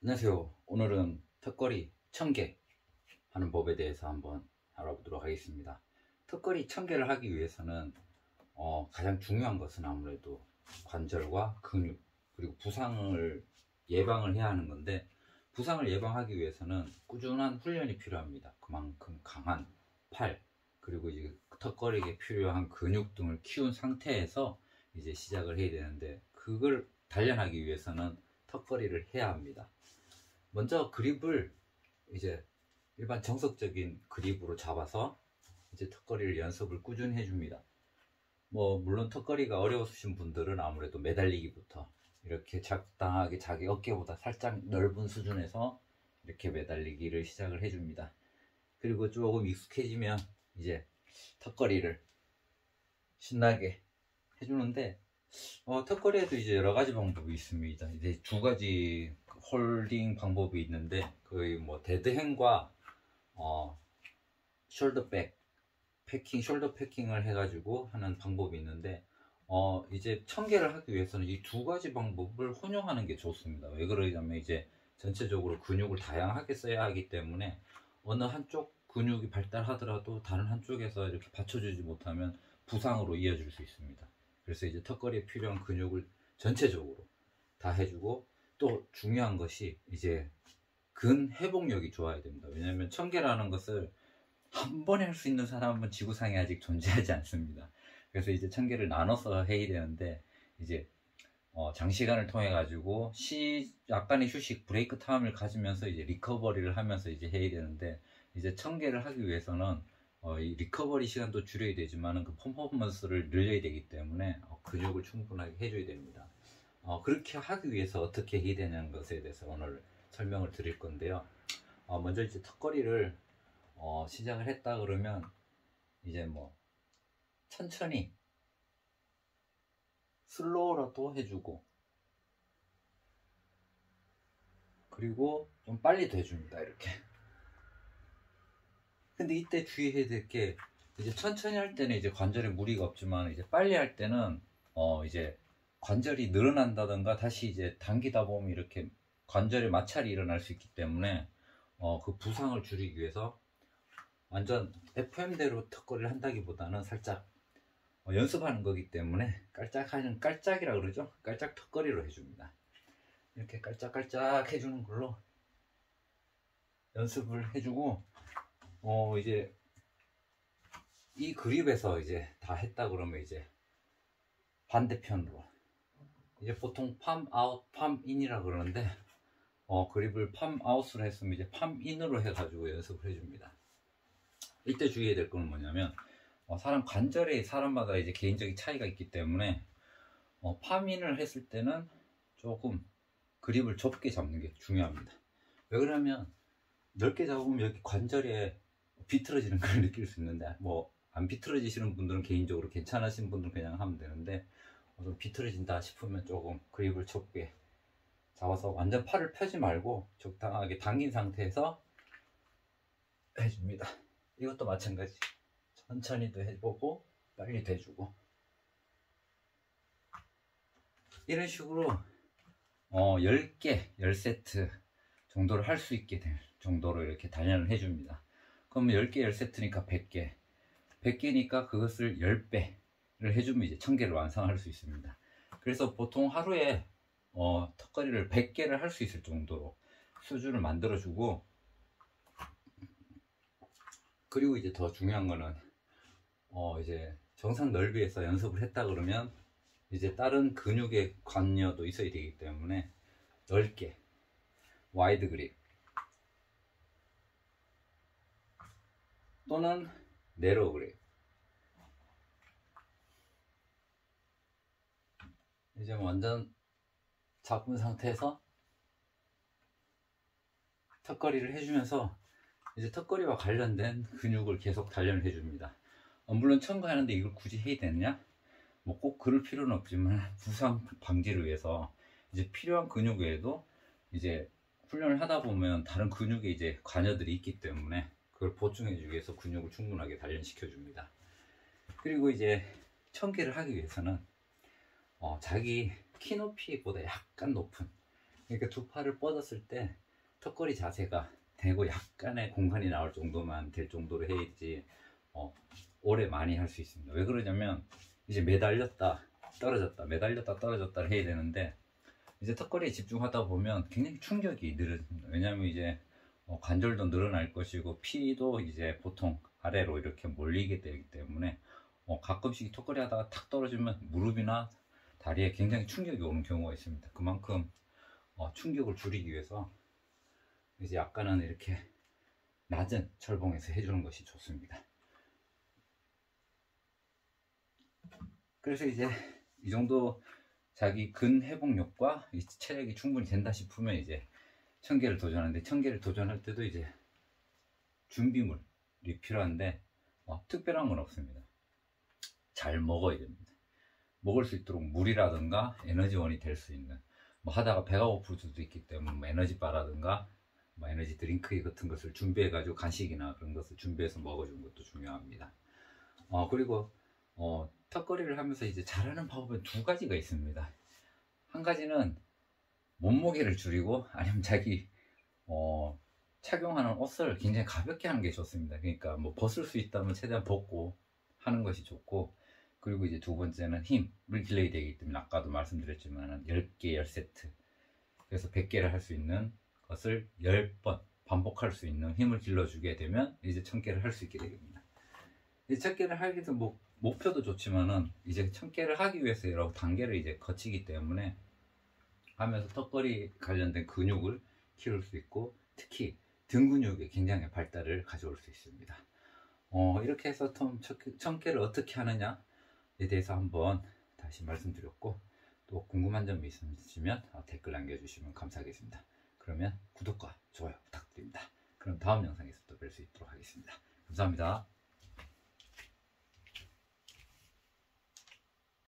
안녕하세요. 오늘은 턱걸이 1000개 하는 법에 대해서 한번 알아보도록 하겠습니다. 턱걸이 1000개를 하기 위해서는 가장 중요한 것은 아무래도 관절과 근육 그리고 부상을 예방을 해야 하는 건데, 부상을 예방하기 위해서는 꾸준한 훈련이 필요합니다. 그만큼 강한 팔 그리고 이제 턱걸이에 필요한 근육 등을 키운 상태에서 이제 시작을 해야 되는데, 그걸 단련하기 위해서는 턱걸이를 해야 합니다. 먼저 그립을 이제 일반 정석적인 그립으로 잡아서 이제 턱걸이를 연습을 꾸준히 해줍니다. 물론 턱걸이가 어려우신 분들은 아무래도 매달리기부터 이렇게 적당하게 자기 어깨보다 살짝 넓은 수준에서 이렇게 매달리기를 시작을 해줍니다. 그리고 조금 익숙해지면 이제 턱걸이를 신나게 해주는데, 턱걸이에도 이제 여러 가지 방법이 있습니다. 이제 두 가지 홀딩 방법이 있는데, 거의 데드행과 숄더백 패킹, 숄더 패킹을 해가지고 하는 방법이 있는데, 이제 1000개를 하기 위해서는 이 두 가지 방법을 혼용하는 게 좋습니다. 왜 그러냐면 이제 전체적으로 근육을 다양하게 써야 하기 때문에 어느 한쪽 근육이 발달하더라도 다른 한쪽에서 이렇게 받쳐주지 못하면 부상으로 이어질 수 있습니다. 그래서 이제 턱걸이에 필요한 근육을 전체적으로 다 해주고, 또 중요한 것이 이제 근 회복력이 좋아야 됩니다. 왜냐하면 1000개라는 것을 한 번에 할 수 있는 사람은 지구상에 아직 존재하지 않습니다. 그래서 이제 1000개를 나눠서 해야 되는데, 이제 장시간을 통해 가지고 약간의 휴식 브레이크 타임을 가지면서 이제 리커버리를 하면서 이제 해야 되는데, 이제 1000개를 하기 위해서는 이 리커버리 시간도 줄여야 되지만 그 퍼포먼스를 늘려야 되기 때문에 근육을 충분하게 해줘야 됩니다. 그렇게 하기 위해서 어떻게 해야 되냐는 것에 대해서 오늘 설명을 드릴 건데요. 먼저 이제 턱걸이를 시작을 했다 그러면 이제 천천히 슬로우라도 해주고, 그리고 좀 빨리도 해줍니다. 이렇게. 근데 이때 주의해야 될 게, 이제 천천히 할 때는 이제 관절에 무리가 없지만 이제 빨리 할 때는 이제 관절이 늘어난다던가 다시 이제 당기다 보면 이렇게 관절에 마찰이 일어날 수 있기 때문에 그 부상을 줄이기 위해서 완전 FM대로 턱걸이를 한다기보다는 살짝 연습하는 거기 때문에 깔짝이라 그러죠. 깔짝 턱걸이로 해줍니다. 이렇게 깔짝깔짝 해주는 걸로 연습을 해주고, 이제 이 그립에서 이제 다 했다 그러면 이제 반대편으로, 이제 보통 팜 아웃 팜 인이라 그러는데, 그립을 팜 아웃으로 했으면 이제 팜 인으로 해가지고 연습을 해줍니다. 이때 주의해야 될 건 뭐냐면, 사람 관절에 사람마다 이제 개인적인 차이가 있기 때문에 팜 인을 했을 때는 조금 그립을 좁게 잡는 게 중요합니다. 왜 그러냐면 넓게 잡으면 여기 관절에 비틀어지는 걸 느낄 수 있는데, 안 비틀어지시는 분들은 개인적으로 괜찮으신 분들은 그냥 하면 되는데, 좀 비틀어진다 싶으면 조금 그립을 좁게 잡아서 완전 팔을 펴지 말고 적당하게 당긴 상태에서 해줍니다. 이것도 마찬가지. 천천히도 해보고 빨리도 해주고, 이런 식으로 10개, 10세트 정도를 할 수 있게 될 정도로 이렇게 단련을 해줍니다. 그러면 10개, 10세트니까 100개, 100개니까 그것을 10배를 해주면 이제 1000개를 완성할 수 있습니다. 그래서 보통 하루에 턱걸이를 100개를 할 수 있을 정도로 수준을 만들어주고, 그리고 이제 더 중요한 거는 이제 정상 넓이에서 연습을 했다 그러면 이제 다른 근육의 관여도 있어야 되기 때문에 넓게 와이드 그립 또는 내로 그립, 이제 완전 잡은 상태에서 턱걸이를 해주면서 이제 턱걸이와 관련된 근육을 계속 단련을 해줍니다. 물론 첨가하는데 이걸 굳이 해야 되느냐? 꼭 그럴 필요는 없지만 부상 방지를 위해서 이제 필요한 근육 외에도 이제 훈련을 하다 보면 다른 근육에 이제 관여들이 있기 때문에 그걸 보충해주기 위해서 근육을 충분하게 단련시켜 줍니다. 그리고 이제 1000개를 하기 위해서는 자기 키 높이보다 약간 높은 그러니까 두 팔을 뻗었을 때 턱걸이 자세가 되고 약간의 공간이 나올 정도만 될 정도로 해야지 오래 많이 할 수 있습니다. 왜 그러냐면 이제 매달렸다 떨어졌다 매달렸다 떨어졌다를 해야 되는데 이제 턱걸이에 집중하다 보면 굉장히 충격이 늘어집니다. 왜냐하면 이제 관절도 늘어날 것이고 피도 이제 보통 아래로 이렇게 몰리게 되기 때문에 가끔씩 턱걸이 하다가 탁 떨어지면 무릎이나 다리에 굉장히 충격이 오는 경우가 있습니다. 그만큼 충격을 줄이기 위해서 이제 약간은 이렇게 낮은 철봉에서 해주는 것이 좋습니다. 그래서 이제 이 정도 자기 근회복력과 체력이 충분히 된다 싶으면 이제 1000개를 도전하는데 1000개를 도전할 때도 이제 준비물이 필요한데 특별한 건 없습니다. 잘 먹어야 됩니다. 먹을 수 있도록 물이라든가 에너지원이 될 수 있는 뭐 하다가 배가 고플 수도 있기 때문에 뭐 에너지바라든가 뭐 에너지 드링크 같은 것을 준비해 가지고 간식이나 그런 것을 준비해서 먹어주는 것도 중요합니다. 그리고 턱걸이를 하면서 이제 잘하는 방법은 두 가지가 있습니다. 한 가지는 몸무게를 줄이고 아니면 자기 착용하는 옷을 굉장히 가볍게 하는 게 좋습니다. 그러니까 뭐 벗을 수 있다면 최대한 벗고 하는 것이 좋고, 그리고 이제 두 번째는 힘을 길러야 되기 때문에 아까도 말씀드렸지만 10개 10세트, 그래서 100개를 할 수 있는 것을 10번 반복할 수 있는 힘을 길러주게 되면 이제 1000개를 할 수 있게 됩니다. 이제 1000개를 하기 위해서 목표도 좋지만은 이제 1000개를 하기 위해서 여러 단계를 이제 거치기 때문에 하면서 턱걸이 관련된 근육을 키울 수 있고 특히 등 근육의 굉장히 발달을 가져올 수 있습니다. 이렇게 해서 1000개를 어떻게 하느냐에 대해서 한번 다시 말씀드렸고, 또 궁금한 점이 있으시면 댓글 남겨주시면 감사하겠습니다. 그러면 구독과 좋아요 부탁드립니다. 그럼 다음 영상에서 또 뵐 수 있도록 하겠습니다. 감사합니다.